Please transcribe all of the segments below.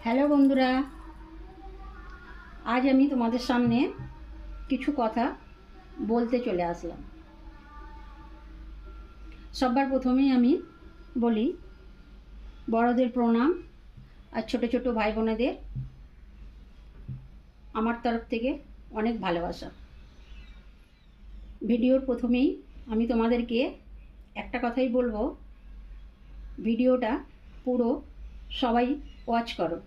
Hello বন্ধুরা, আজ আমি তোমাদের সামনে কিছু কথা বলতে চলে আসলাম। সবার প্রথমেই আমি বলি বড়দের প্রণাম, আর ছোট ছোট ভাই বোনেদের আমার তরফ থেকে অনেক ভালোবাসা। ভিডিওর প্রথমেই আমি তোমাদেরকে একটা কথাই বলবো, ভিডিওটা পুরো সবাই ওয়াচ করো।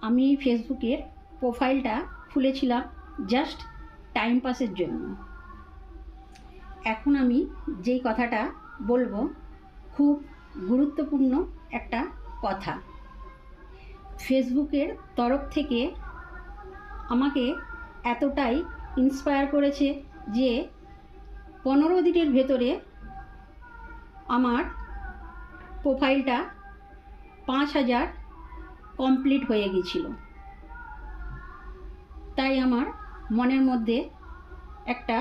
আমি ফেসবুকের প্রোফাইলটা খুলেছিলাম জাস্ট টাইম পাসের জন্য। এখন আমি যেই কথাটা বলবো খুব গুরুত্বপূর্ণ একটা কথা। ফেসবুকের তরফ থেকে আমাকে এতটাই ইন্সপায়ার করেছে যে 15 দিনের ভেতরে আমার প্রোফাইলটা 5000 কমপ্লিট হয়ে গিয়েছিল। তাই আমার মনের মধ্যে একটা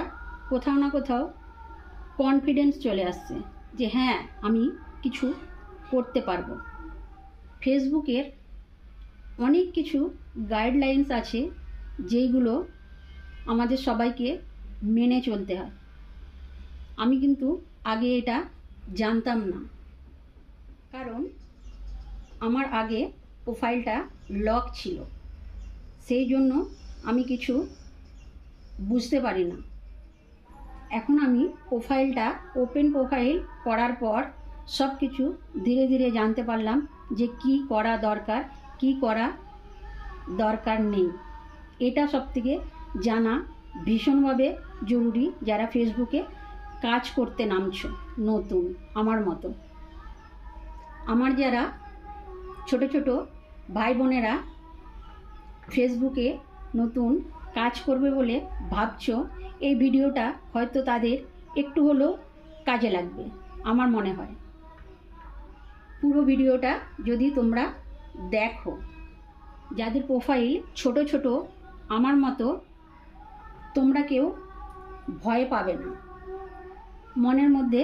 কোথাও না কোথাও কনফিডেন্স চলে আসছে যে হ্যাঁ, আমি কিছু করতে পারবো। ফেসবুকের অনেক কিছু গাইডলাইন্স আছে যেইগুলো আমাদের সবাইকে মেনে চলতে হয়। আমি কিন্তু আগে এটা জানতাম না, কারণ আমার আগে প্রোফাইলটা লক ছিল, সেই জন্য আমি কিছু বুঝতে পারি না। এখন আমি প্রোফাইলটা ওপেন প্রোফাইল করার পর সব কিছু ধীরে ধীরে জানতে পারলাম যে কি করা দরকার, কি করা দরকার নেই। এটা সবথেকে জানা ভীষণভাবে জরুরি যারা ফেসবুকে কাজ করতে নামছো নতুন আমার মতো। আমার যারা ছোট ছোট ভাই বোনেরা ফেসবুকে নতুন কাজ করবে বলে ভাবছো, এই ভিডিওটা হয়তো তাদের একটু হলেও কাজে লাগবে আমার মনে হয়। পুরো ভিডিওটা যদি তোমরা দেখো, যাদের প্রোফাইল ছোট ছোট আমার মতো, তোমরা কেউ ভয় পাবে না, মনের মধ্যে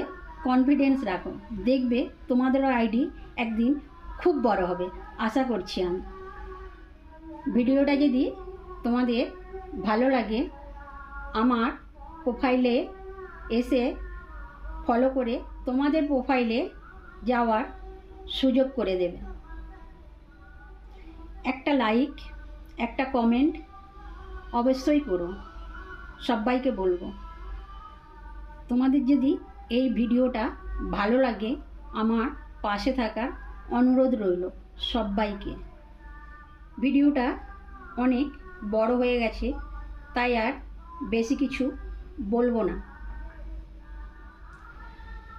কনফিডেন্স রাখো, দেখবে তোমাদেরও আইডি একদিন খুব বড় হবে, আশা করছি আমি। ভিডিওটা যদি তোমাদের ভালো লাগে, আমার প্রোফাইলে এসে ফলো করে তোমাদের প্রোফাইলে যাওয়ার সুযোগ করে দেবে। একটা লাইক, একটা কমেন্ট অবশ্যই করো, সবাইকে বলবো। তোমাদের যদি এই ভিডিওটা ভালো লাগে, আমার পাশে থাকার অনুরোধ রইল সবাইকে। ভিডিওটা অনেক বড় হয়ে গেছে, তাই আর বেশি কিছু বলবো না।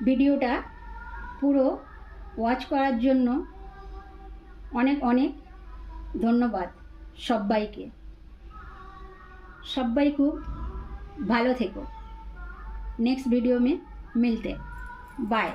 ভিডিওটা পুরো ওয়াচ করার জন্য অনেক অনেক ধন্যবাদ সবাইকে। সবাই খুব ভালো থেকো। नेक्स्ट वीडियो में मिलते, बाय।